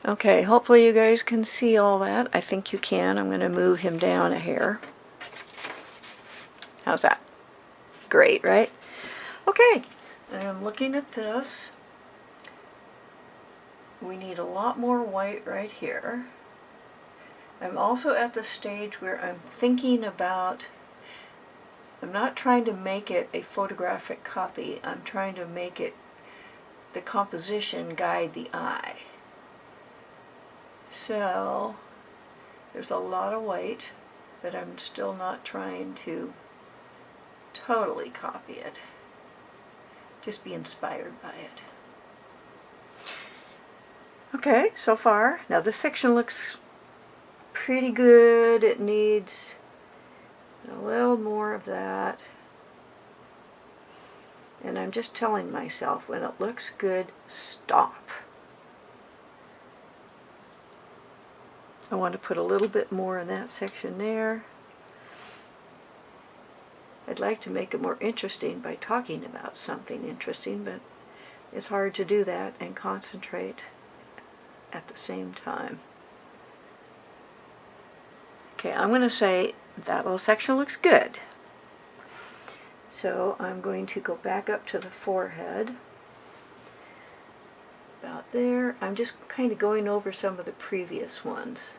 Okay, hopefully you guys can see all that. I think you can. I'm going to move him down a hair. How's that? Great, right? Okay, I'm looking at this. We need a lot more white right here. I'm also at the stage where I'm thinking about, I'm not trying to make it a photographic copy. I'm trying to make it, the composition guide the eye. So there's a lot of white, but I'm still not trying to totally copy it. Just be inspired by it. Okay, so far. Now this section looks pretty good. It needs a little more of that. And I'm just telling myself, when it looks good, stop. I want to put a little bit more in that section there. I'd like to make it more interesting by talking about something interesting, but it's hard to do that and concentrate at the same time. Okay, I'm going to say that little section looks good. So I'm going to go back up to the forehead. About there. I'm just kind of going over some of the previous ones.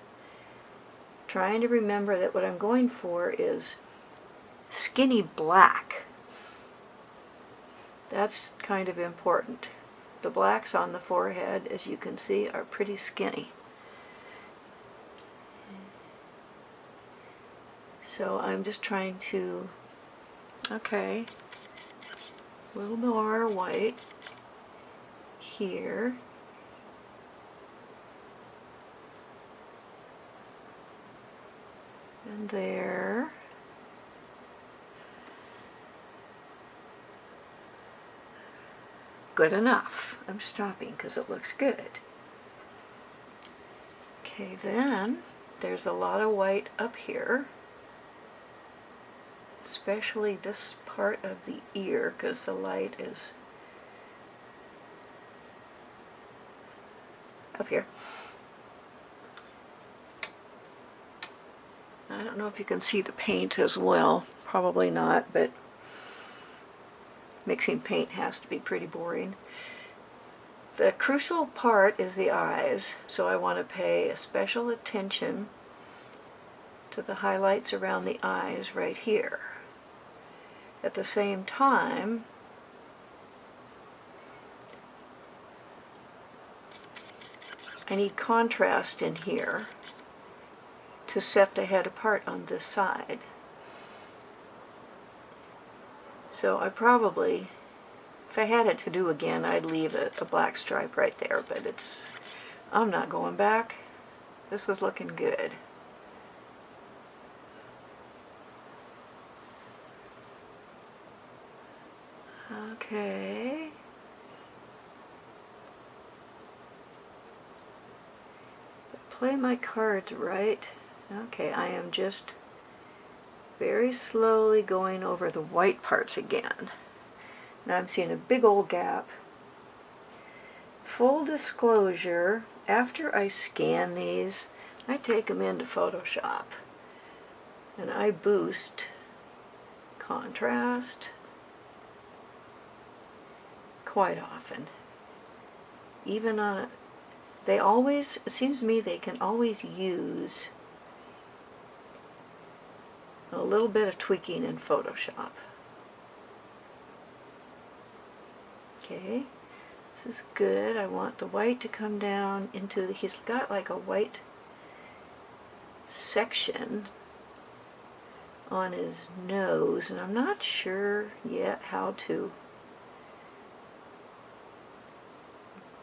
Trying to remember that what I'm going for is skinny black. That's kind of important. The blacks on the forehead, as you can see, are pretty skinny. So I'm just trying to, okay, a little more white here. And there. Good enough. I'm stopping because it looks good. Okay, then there's a lot of white up here, especially this part of the ear because the light is up here. I don't know if you can see the paint as well. Probably not, but mixing paint has to be pretty boring. The crucial part is the eyes, so I want to pay special attention to the highlights around the eyes right here. At the same time, I need contrast in here to set the head apart on this side. So I probably, if I had it to do again, I'd leave a black stripe right there, but I'm not going back. This is looking good. Okay. Play my cards right. Okay, I am just very slowly going over the white parts again. Now I'm seeing a big old gap. Full disclosure, after I scan these, I take them into Photoshop and I boost contrast quite often. Even on they always, it seems to me they can always use a little bit of tweaking in Photoshop. Okay, this is good. I want the white to come down into the, he's got like a white section on his nose, and I'm not sure yet how to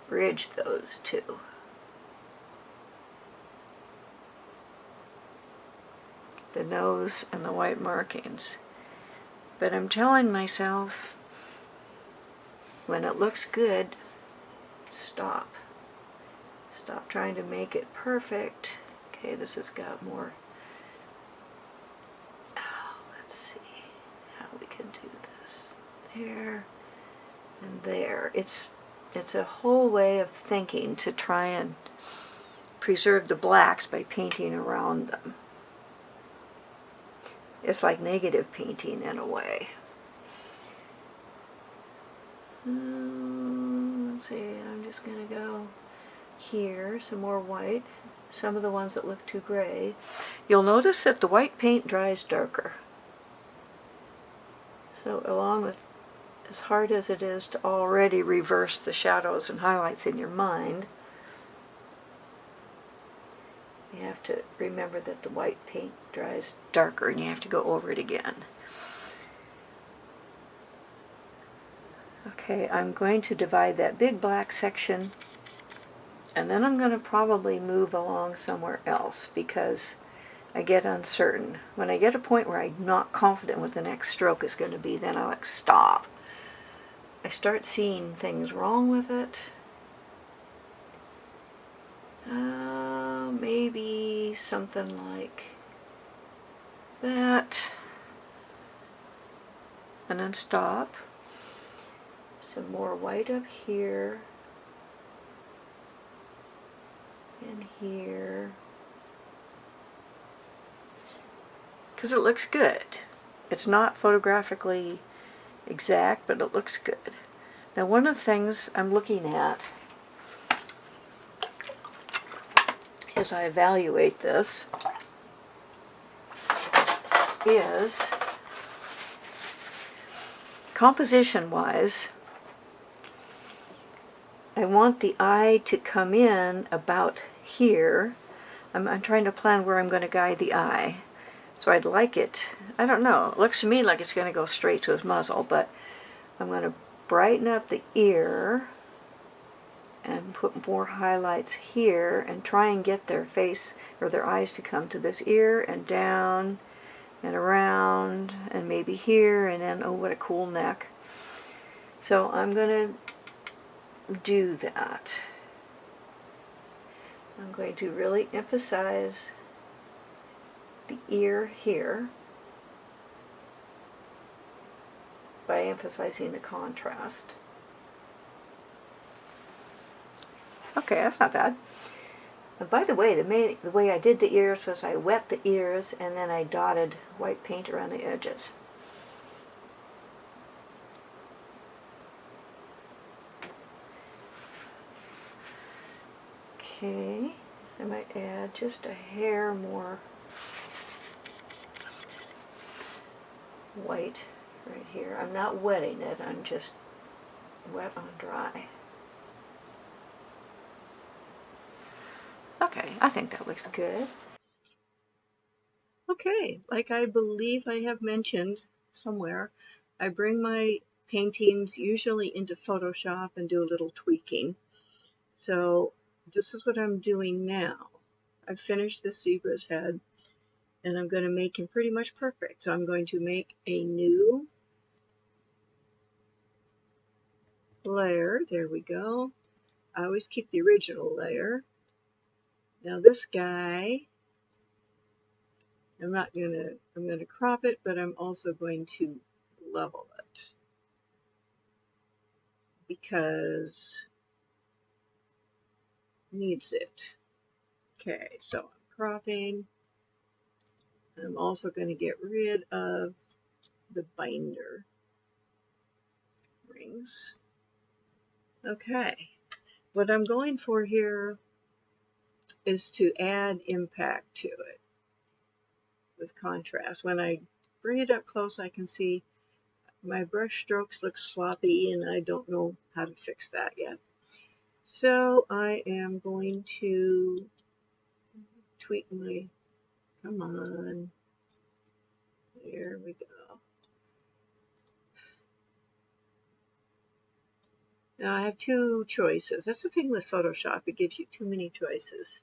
bridge those two. The nose and the white markings. But I'm telling myself, when it looks good, stop. Stop trying to make it perfect. Okay, this has got more. Oh, let's see how we can do this. There and there. It's a whole way of thinking to try and preserve the blacks by painting around them. It's like negative painting in a way. Let's see, I'm just going to go here, some more white, some of the ones that look too gray. You'll notice that the white paint dries darker. So along with, as hard as it is to already reverse the shadows and highlights in your mind, you have to remember that the white paint dries darker and you have to go over it again. Okay, I'm going to divide that big black section, and then I'm going to probably move along somewhere else because I get uncertain. When I get a point where I'm not confident what the next stroke is going to be, then I like stop. I start seeing things wrong with it. Maybe something like that. And then stop. Some more white up here. And here. Because it looks good. It's not photographically exact, but it looks good. Now one of the things I'm looking at as I evaluate this is, composition-wise, I want the eye to come in about here. I'm trying to plan where I'm going to guide the eye. So I'd like it, I don't know, it looks to me like it's going to go straight to his muzzle, but I'm going to brighten up the ear and put more highlights here and try and get their face or their eyes to come to this ear and down and around and maybe here and then, oh, what a cool neck. So I'm going to do that. I'm going to really emphasize the ear here by emphasizing the contrast. Okay, that's not bad. And by the way, the way I did the ears was I wet the ears and then I dotted white paint around the edges. Okay, I might add just a hair more white right here. I'm not wetting it, I'm just wet on dry. Okay, I think that looks good. Okay, like I believe I have mentioned somewhere, I bring my paintings usually into Photoshop and do a little tweaking. So this is what I'm doing now. I've finished the zebra's head and I'm going to make him pretty much perfect. So I'm going to make a new layer. There we go. I always keep the original layer. Now this guy, I'm going to crop it, but I'm also going to level it because it needs it. Okay, so I'm cropping. I'm also going to get rid of the binder rings. Okay, what I'm going for here is to add impact to it with contrast. When I bring it up close, I can see my brush strokes look sloppy and I don't know how to fix that yet. So I am going to tweak my, come on, there we go. Now I have two choices. That's the thing with Photoshop, it gives you too many choices.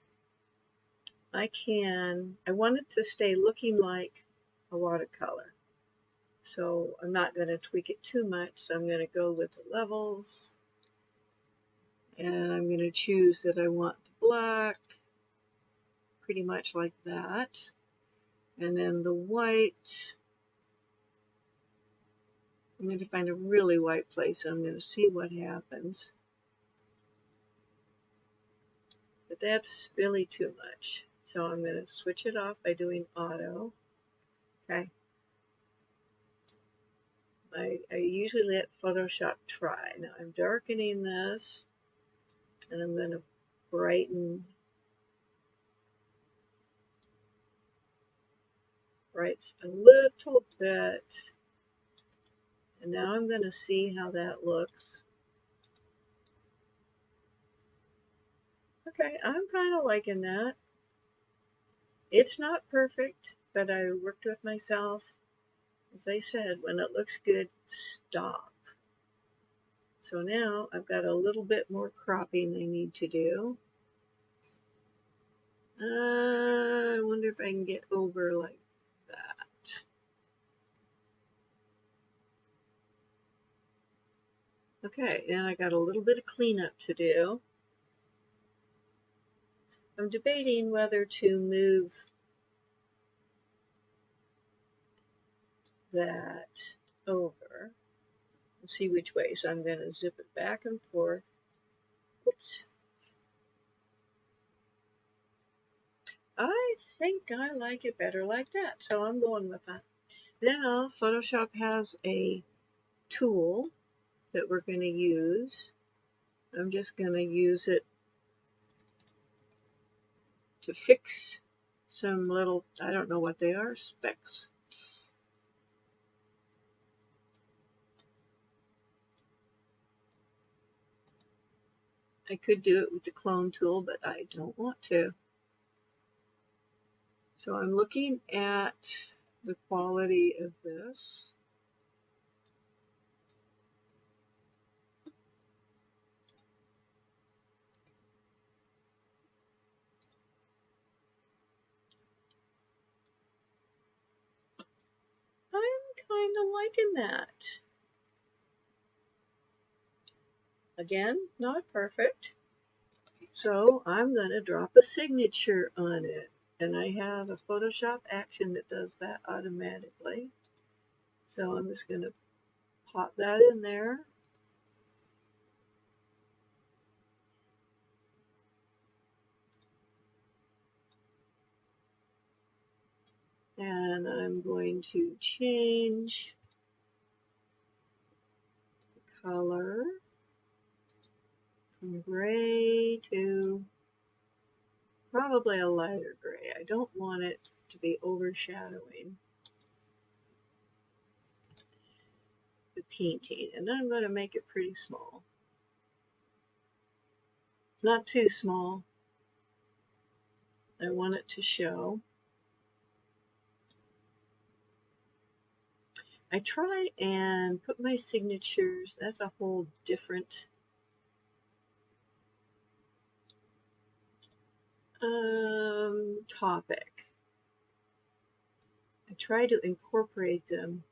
I want it to stay looking like a watercolor. So I'm not going to tweak it too much. So I'm going to go with the levels. And I'm going to choose that I want the black, pretty much like that. And then the white, I'm going to find a really white place. I'm going to see what happens. The but that's really too much. So I'm going to switch it off by doing auto. Okay. I usually let Photoshop try. Now I'm darkening this, and I'm going to brighten a little bit. And now I'm going to see how that looks. Okay, I'm kind of liking that. It's not perfect, but I worked with myself. As I said, when it looks good, stop. So now I've got a little bit more cropping I need to do. I wonder if I can get over like that. Okay, now I got a little bit of cleanup to do. I'm debating whether to move that over and see which way. So I'm going to zip it back and forth. Oops. I think I like it better like that, so I'm going with that. Now, Photoshop has a tool that we're going to use. I'm just going to use it to fix some little, I don't know what they are, specks. I could do it with the clone tool, but I don't want to. So I'm looking at the quality of this. I'm kind of liking that. Again, not perfect. So I'm going to drop a signature on it. And I have a Photoshop action that does that automatically. So I'm just going to pop that in there. And I'm going to change the color from gray to probably a lighter gray. I don't want it to be overshadowing the painting. And I'm going to make it pretty small. Not too small. I want it to show. I try and put my signatures, that's a whole different topic. I try to incorporate them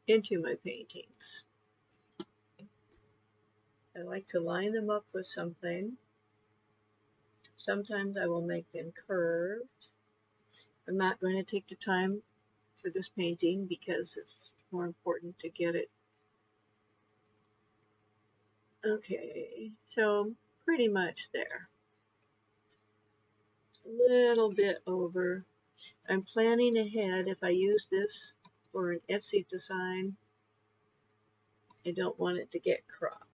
into my paintings. I like to line them up with something. Sometimes I will make them curved. I'm not going to take the time for this painting because it's more important to get it. Okay, so pretty much there. A little bit over. I'm planning ahead. If I use this for an Etsy design, I don't want it to get cropped.